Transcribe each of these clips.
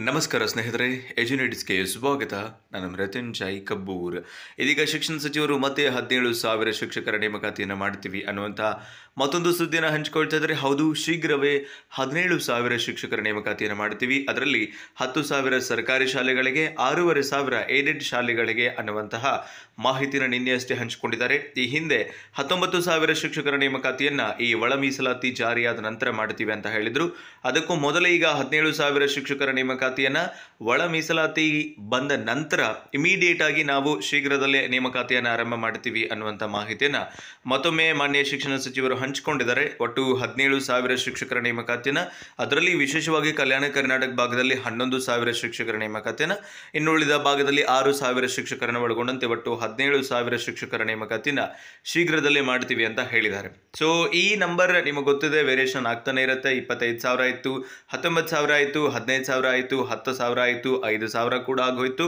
ನಮಸ್ಕಾರ ಸ್ನೇಹಿತರೆ, ಎಜುನೇಟ್ಸ್ಗೆ ಸ್ವಾಗತ. ನಾನು ಮೃತ್ಯುಂಜಯ್ ಕಬ್ಬೂರ್. ಇದೀಗ ಶಿಕ್ಷಣ ಸಚಿವರು ಮತ್ತೆ 17,000 ಶಿಕ್ಷಕರ ನೇಮಕಾತಿಯನ್ನು ಮಾಡ್ತೀವಿ ಅನ್ನುವಂಥ ಮತ್ತೊಂದು ಸುದ್ದಿಯನ್ನು ಹಂಚಿಕೊಳ್ತಾ ಇದ್ದಾರೆ. ಹೌದು, ಶೀಘ್ರವೇ 17,000 ಶಿಕ್ಷಕರ ನೇಮಕಾತಿಯನ್ನು ಮಾಡ್ತೀವಿ. ಅದರಲ್ಲಿ 10,000 ಸರ್ಕಾರಿ ಶಾಲೆಗಳಿಗೆ, 6,500 ಏಡೆಡ್ ಶಾಲೆಗಳಿಗೆ ಅನ್ನುವಂತಹ ಮಾಹಿತಿಯನ್ನು ನಿನ್ನೆಯಷ್ಟೇ ಹಂಚಿಕೊಂಡಿದ್ದಾರೆ. ಈ ಹಿಂದೆ 19,000 ಶಿಕ್ಷಕರ ನೇಮಕಾತಿಯನ್ನ ಈ ಒಳ ಮೀಸಲಾತಿ ಜಾರಿಯಾದ ನಂತರ ಮಾಡ್ತೀವಿ ಅಂತ ಹೇಳಿದ್ರು. ಅದಕ್ಕೂ ಮೊದಲೇ ಈಗ 17,000 ಶಿಕ್ಷಕರ ನೇಮಕಾತಿಯನ್ನ ಒಳ ಮೀಸಲಾತಿ ಬಂದ ನಂತರ ಇಮಿಡಿಯೇಟ್ ಆಗಿ ನಾವು ಶೀಘ್ರದಲ್ಲೇ ನೇಮಕಾತಿಯನ್ನು ಆರಂಭ ಮಾಡ್ತೀವಿ ಅನ್ನುವಂಥ ಮಾಹಿತಿಯನ್ನ ಮತ್ತೊಮ್ಮೆ ಮಾನ್ಯ ಶಿಕ್ಷಣ ಸಚಿವರು ಹಂಚಿಕೊಂಡಿದ್ದಾರೆ. ಒಟ್ಟು 17,000 ಶಿಕ್ಷಕರ ನೇಮಕಾತಿಯನ್ನ, ಅದರಲ್ಲಿ ವಿಶೇಷವಾಗಿ ಕಲ್ಯಾಣ ಕರ್ನಾಟಕ ಭಾಗದಲ್ಲಿ 11,000 ಶಿಕ್ಷಕರ ನೇಮಕಾತಿಯನ್ನ, ಇನ್ನುಳಿದ ಭಾಗದಲ್ಲಿ 6,000 ಶಿಕ್ಷಕರನ್ನು ಒಳಗೊಂಡಂತೆ ಒಟ್ಟು 17,000 ಶಿಕ್ಷಕರ ನೇಮಕಾತಿಯನ್ನ ಶೀಘ್ರದಲ್ಲೇ ಮಾಡ್ತೀವಿ ಅಂತ ಹೇಳಿದ್ದಾರೆ. ಸೊ ಈ ನಂಬರ್ ನಿಮಗೆ ಗೊತ್ತಿದೆ, ವೇರಿಯೇಷನ್ ಆಗ್ತಾನೆ ಇರುತ್ತೆ. 25,000 ಆಯಿತು, 19,000 ಆಯಿತು, 15,000 ಆಯಿತು, 10,000 ಆಯಿತು, 5,000 ಕೂಡ ಆಗೋಯ್ತು.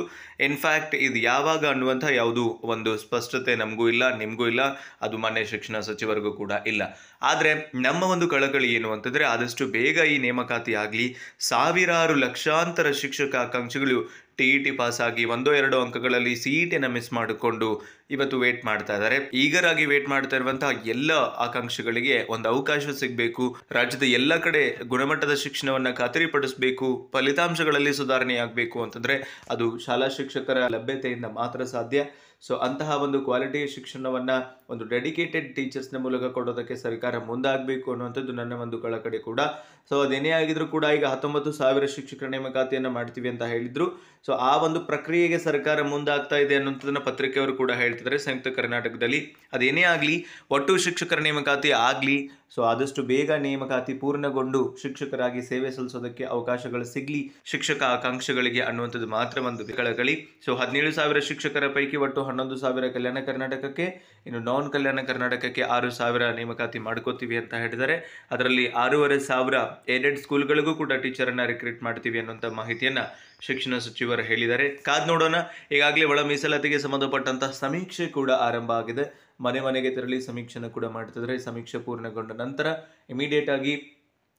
ಇನ್ಫ್ಯಾಕ್ಟ್ ಇದು ಯಾವಾಗ ಅನ್ನುವಂಥ ಯಾವುದೂ ಒಂದು ಸ್ಪಷ್ಟತೆ ನಮಗೂ ಇಲ್ಲ, ನಿಮಗೂ ಇಲ್ಲ, ಅದು ಮಾನ್ಯ ಶಿಕ್ಷಣ ಸಚಿವರಿಗೂ ಕೂಡ ಇಲ್ಲ. ಆದರೆ ನಮ್ಮ ಒಂದು ಕಳಕಳಿ ಏನು ಅಂತಂದರೆ, ಆದಷ್ಟು ಬೇಗ ಈ ನೇಮಕಾತಿ ಆಗಲಿ. ಸಾವಿರಾರು ಲಕ್ಷಾಂತರ ಶಿಕ್ಷಕ ಆಕಾಂಕ್ಷಿಗಳು TET ಪಾಸ್ ಆಗಿ 1-2 ಅಂಕಗಳಲ್ಲಿ CETನ ಮಿಸ್ ಮಾಡಿಕೊಂಡು ಇವತ್ತು ವೇಟ್ ಮಾಡ್ತಾ ಇದ್ದಾರೆ. ಈಗರಾಗಿ ವೇಟ್ ಮಾಡ್ತಾ ಇರುವಂತಹ ಎಲ್ಲ ಆಕಾಂಕ್ಷಿಗಳಿಗೆ ಒಂದು ಅವಕಾಶ ಸಿಗಬೇಕು. ರಾಜ್ಯದ ಎಲ್ಲ ಕಡೆ ಗುಣಮಟ್ಟದ ಶಿಕ್ಷಣವನ್ನ ಖಾತರಿಪಡಿಸಬೇಕು, ಫಲಿತಾಂಶಗಳಲ್ಲಿ ಸುಧಾರಣೆ ಆಗಬೇಕು ಅಂತಂದ್ರೆ ಅದು ಶಾಲಾ ಶಿಕ್ಷಕರ ಲಭ್ಯತೆಯಿಂದ ಮಾತ್ರ ಸಾಧ್ಯ. ಸೊ ಅಂತಹ ಒಂದು ಕ್ವಾಲಿಟಿ ಶಿಕ್ಷಣವನ್ನ ಒಂದು ಡೆಡಿಕೇಟೆಡ್ ಟೀಚರ್ಸ್ನ ಮೂಲಕ ಕೊಡೋದಕ್ಕೆ ಸರ್ಕಾರ ಮುಂದಾಗಬೇಕು ಅನ್ನುವಂಥದ್ದು ನನ್ನ ಒಂದು ಕಳಕಳಿ ಕೂಡ. ಸೊ ಅದೇನೇ ಆಗಿದ್ರು ಕೂಡ ಈಗ 19,000 ಶಿಕ್ಷಕರ ನೇಮಕಾತಿಯನ್ನು ಮಾಡ್ತೀವಿ ಅಂತ ಹೇಳಿದ್ರು. ಸೊ ಆ ಒಂದು ಪ್ರಕ್ರಿಯೆಗೆ ಸರ್ಕಾರ ಮುಂದಾಗ್ತಾ ಇದೆ ಅನ್ನುವಂಥದ್ದನ್ನ ಪತ್ರಿಕೆಯವರು ಕೂಡ ಹೇಳ್ತಿದ್ದಾರೆ. ಸಂಯುಕ್ತ ಕರ್ನಾಟಕದಲ್ಲಿ ಅದೇನೇ ಆಗಲಿ, ಒಟ್ಟು ಶಿಕ್ಷಕರ ನೇಮಕಾತಿ ಆಗಲಿ. ಸೊ ಆದಷ್ಟು ಬೇಗ ನೇಮಕಾತಿ ಪೂರ್ಣಗೊಂಡು ಶಿಕ್ಷಕರಾಗಿ ಸೇವೆ ಸಲ್ಲಿಸೋದಕ್ಕೆ ಅವಕಾಶಗಳು ಸಿಗಲಿ ಶಿಕ್ಷಕ ಆಕಾಂಕ್ಷಿಗಳಿಗೆ ಅನ್ನುವಂಥದ್ದು ಮಾತ್ರ ಒಂದು ಕಳಕಳಿ. ಸೊ 17,000 ಶಿಕ್ಷಕರ ಪೈಕಿ ಒಟ್ಟು 11,000 ಕಲ್ಯಾಣ ಕರ್ನಾಟಕಕ್ಕೆ, ಇನ್ನು ನಾನ್ ಕಲ್ಯಾಣ ಕರ್ನಾಟಕಕ್ಕೆ 6,000 ನೇಮಕಾತಿ ಮಾಡ್ಕೋತೀವಿ ಅಂತ ಹೇಳಿದ್ದಾರೆ. ಅದರಲ್ಲಿ 6,500 ಏಡೆಡ್ ಸ್ಕೂಲ್ಗಳಿಗೂ ಕೂಡ ಟೀಚರನ್ನ ರಿಕ್ರೂಟ್ ಮಾಡ್ತೀವಿ ಅನ್ನುವಂಥ ಮಾಹಿತಿಯನ್ನ ಶಿಕ್ಷಣ ಸಚಿವರು ಹೇಳಿದ್ದಾರೆ. ಕಾದ್ ನೋಡೋಣ. ಈಗಾಗಲೇ ಒಳ ಮೀಸಲಾತಿಗೆ ಸಂಬಂಧಪಟ್ಟಂತಹ ಸಮೀಕ್ಷೆ ಕೂಡ ಆರಂಭ ಆಗಿದೆ. ಮನೆ ಮನೆಗೆ ತೆರಳಿ ಸಮೀಕ್ಷೆಯನ್ನು ಕೂಡ ಮಾಡ್ತಿದ್ರೆ, ಸಮೀಕ್ಷೆ ಪೂರ್ಣಗೊಂಡ ನಂತರ ಇಮಿಡಿಯೇಟ್ ಆಗಿ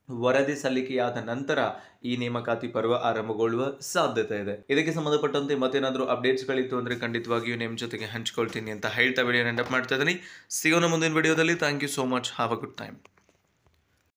ವರದಿ ಸಲ್ಲಿಕೆಯಾದ ನಂತರ ಈ ನೇಮಕಾತಿ ಪರ್ವ ಆರಂಭಗೊಳ್ಳುವ ಸಾಧ್ಯತೆ ಇದೆ. ಇದಕ್ಕೆ ಸಂಬಂಧಪಟ್ಟಂತೆ ಮತ್ತೇನಾದರೂ ಅಪ್ಡೇಟ್ಸ್ಗಳಿತ್ತು ಅಂದರೆ ಖಂಡಿತವಾಗಿಯೂ ನಿಮ್ಮ ಜೊತೆಗೆ ಹಂಚ್ಕೊಳ್ತೀನಿ ಅಂತ ಹೇಳ್ತಾ ವಿಡಿಯೋನ ಎಂಡ್ ಅಪ್ ಮಾಡ್ತಾ ಇದ್ದೀನಿ. ಸಿಗೋಣ ಮುಂದಿನ ವಿಡಿಯೋದಲ್ಲಿ. Thank you so much. Have a good time.